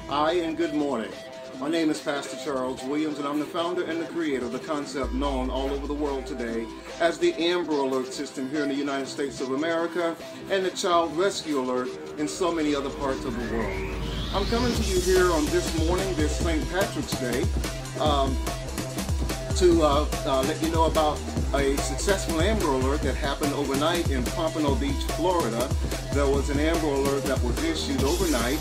Hi and good morning. My name is Pastor Charles Williams, and I'm the founder and the creator of the concept known all over the world today as the Amber Alert system here in the United States of America and the Child Rescue Alert in so many other parts of the world. I'm coming to you here on this morning, this St. Patrick's Day, to let you know about a successful Amber Alert that happened overnight in Pompano Beach, Florida. There was an Amber Alert that was issued overnight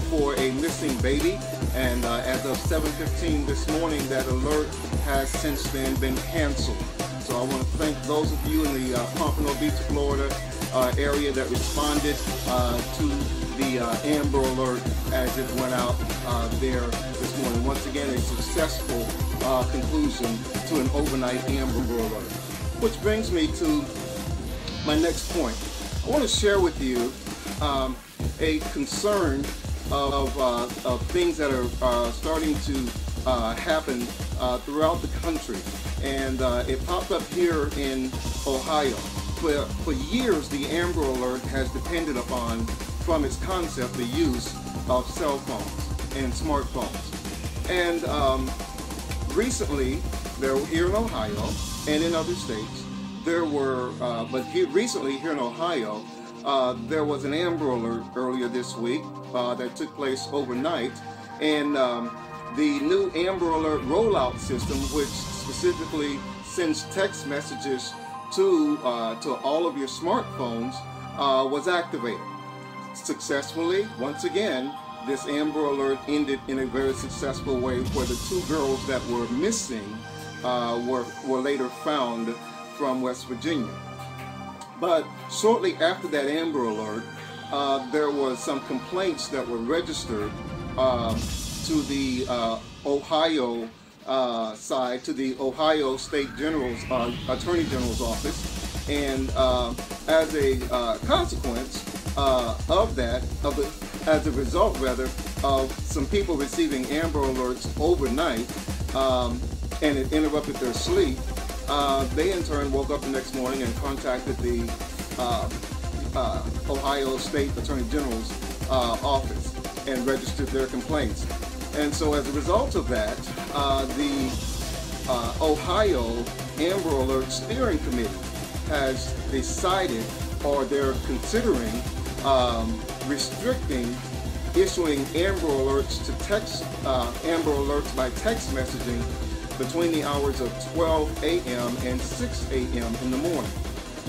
for a missing baby, and as of 7:15 this morning, that alert has since then been canceled. So I want to thank those of you in the Pompano Beach, Florida area that responded to the Amber Alert as it went out there this morning. Once again, a successful conclusion to an overnight Amber Alert. Which brings me to my next point. I want to share with you a concern of things that are starting to happen throughout the country, and it popped up here in Ohio. For years, the Amber Alert has depended upon, from its concept, the use of cell phones and smartphones. And recently, here in Ohio and in other states, there were, recently here in Ohio, there was an Amber Alert earlier this week that took place overnight, and the new Amber Alert rollout system, which specifically sends text messages to all of your smartphones, was activated successfully. Once again, this Amber Alert ended in a very successful way, where the two girls that were missing were later found from West Virginia. But shortly after that Amber Alert, there was some complaints that were registered to the Ohio side, to the Ohio State Attorney General's office, and as a consequence of that, as a result rather, of some people receiving Amber Alerts overnight, and it interrupted their sleep, they in turn woke up the next morning and contacted the Ohio State Attorney General's office and registered their complaints. And so as a result of that, the Ohio Amber Alert Steering Committee has decided, or they're considering, restricting issuing Amber Alerts to text, Amber Alerts by text messaging between the hours of 12 a.m. and 6 a.m. in the morning.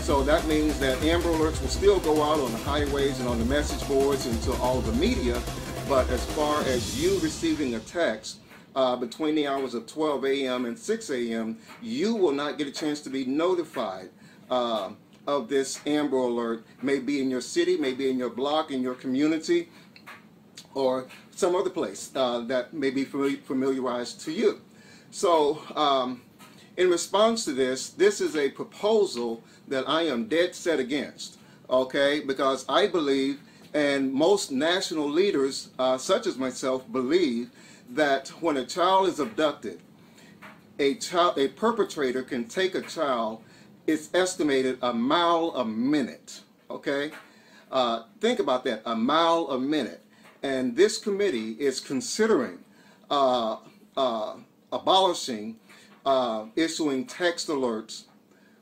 So that means that Amber Alerts will still go out on the highways and on the message boards and to all the media, but as far as you receiving a text between the hours of 12 a.m. and 6 a.m., you will not get a chance to be notified of this Amber Alert. Maybe in your city, maybe in your block, in your community, or some other place that may be familiarized to you. So in response to this is a proposal that I am dead set against, okay? Because I believe, and most national leaders, such as myself, believe that when a child is abducted, a perpetrator can take a child, it's estimated, a mile a minute, okay? Think about that, a mile a minute. And this committee is considering abolishing issuing text alerts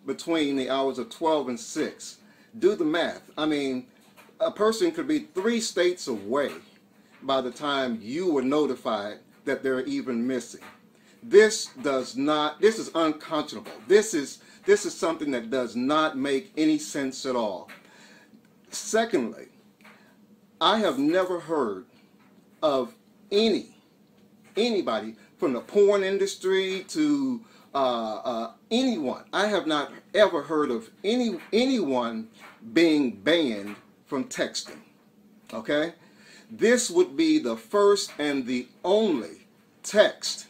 between the hours of 12 and 6. Do the math. I mean, a person could be 3 states away by the time you were notified that they're even missing. This is unconscionable. This is something that does not make any sense at all. Secondly, I have never heard of anybody from the porn industry to anyone. I have not ever heard of anyone being banned from texting. Okay? This would be the first and the only text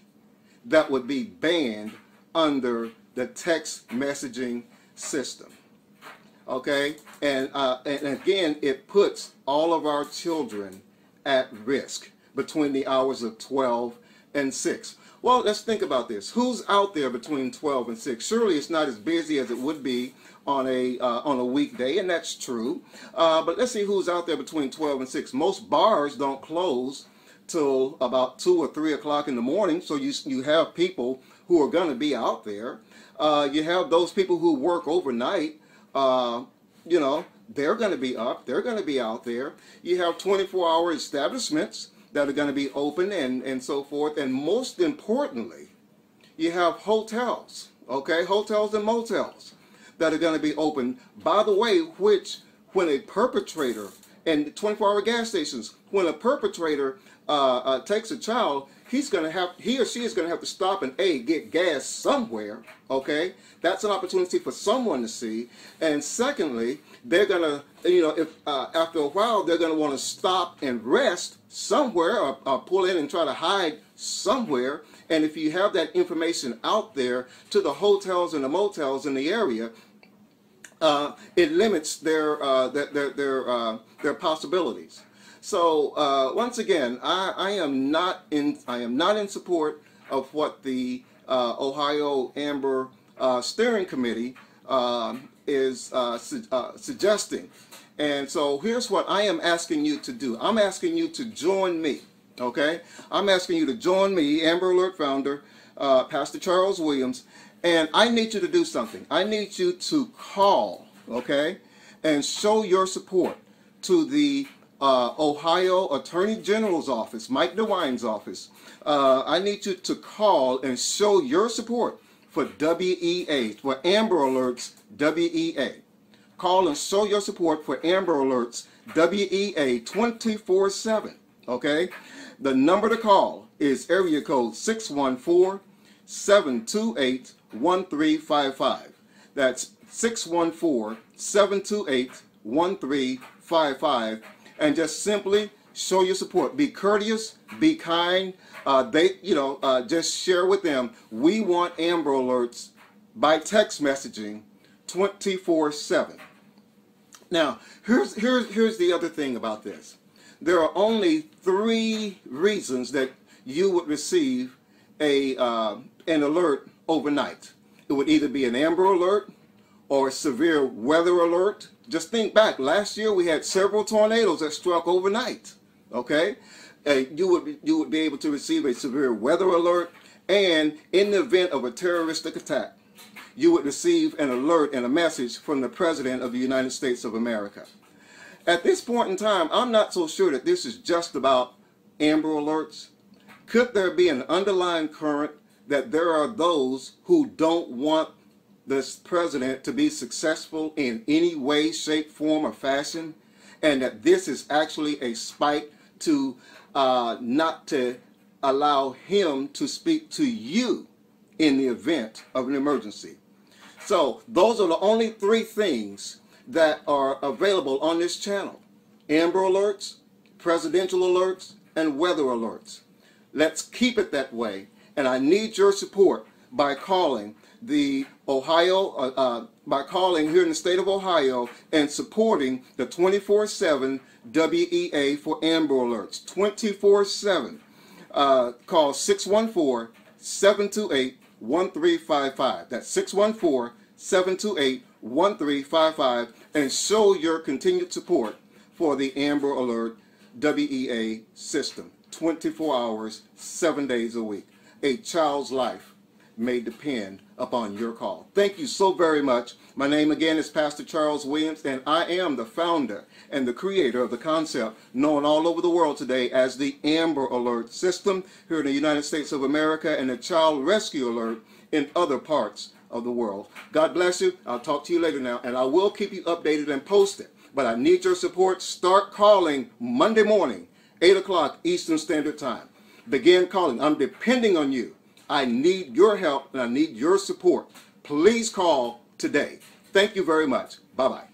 that would be banned under the text messaging system. Okay? And again, it puts all of our children at risk between the hours of 12 and 6. Well, let's think about this. Who's out there between 12 and 6? Surely it's not as busy as it would be on a weekday, and that's true. But let's see who's out there between 12 and 6. Most bars don't close till about 2 or 3 o'clock in the morning, so you have people who are going to be out there. You have those people who work overnight. You know, they're going to be up. They're going to be out there. You have 24-hour establishments that are going to be open and so forth. And most importantly, you have hotels, okay? Hotels and motels that are going to be open. By the way, which when a perpetrator, and 24-hour gas stations, when a perpetrator takes a child, he or she is going to have to stop and get gas somewhere, okay? That's an opportunity for someone to see. And secondly, they're going to, you know, if after a while they're going to want to stop and rest somewhere, or pull in and try to hide somewhere. And if you have that information out there to the hotels and the motels in the area, it limits their possibilities. So once again, I am not in support of what the Ohio Amber Steering Committee is suggesting. And so here's what I am asking you to do. I'm asking you to join me. Okay, I'm asking you to join me, Amber Alert founder, Pastor Charles Williams, and I need you to do something. I need you to call, okay, and show your support to the Ohio Attorney General's office, Mike DeWine's office. I need you to call and show your support for WEA, for Amber Alerts WEA. Call and show your support for Amber Alerts WEA 24/7, okay? The number to call is area code 614-728-1355. That's 614-728-1355. And just simply show your support. Be courteous, be kind. Just share with them. We want Amber Alerts by text messaging 24/7. Now, here's the other thing about this. There are only 3 reasons that you would receive an alert overnight. It would either be an Amber Alert or a severe weather alert. Just think back. Last year we had several tornadoes that struck overnight. Okay, you would be able to receive a severe weather alert, and in the event of a terroristic attack, you would receive an alert and a message from the President of the United States of America. At this point in time, I'm not so sure that this is just about Amber Alerts. Could there be an underlying current that there are those who don't want this president to be successful in any way, shape, form, or fashion, and that this is actually a spite to not to allow him to speak to you in the event of an emergency? So those are the only 3 things that are available on this channel: Amber Alerts, presidential alerts, and weather alerts. Let's keep it that way, and I need your support by calling the by calling here in the state of Ohio and supporting the 24/7 WEA for Amber Alerts. 24/7. Call 614-728-1355. That's 614-728-1355, and show your continued support for the Amber Alert WEA system. 24 hours, 7 days a week. A child's life may depend upon your call. Thank you so very much. My name again is Pastor Charles Williams, and I am the founder and the creator of the concept known all over the world today as the Amber Alert system here in the United States of America, and the Child Rescue Alert in other parts of the world. God bless you. I'll talk to you later now, and I will keep you updated and posted. But I need your support. Start calling Monday morning, 8 o'clock Eastern Standard Time. Begin calling. I'm depending on you. I need your help and I need your support. Please call today. Thank you very much. Bye-bye.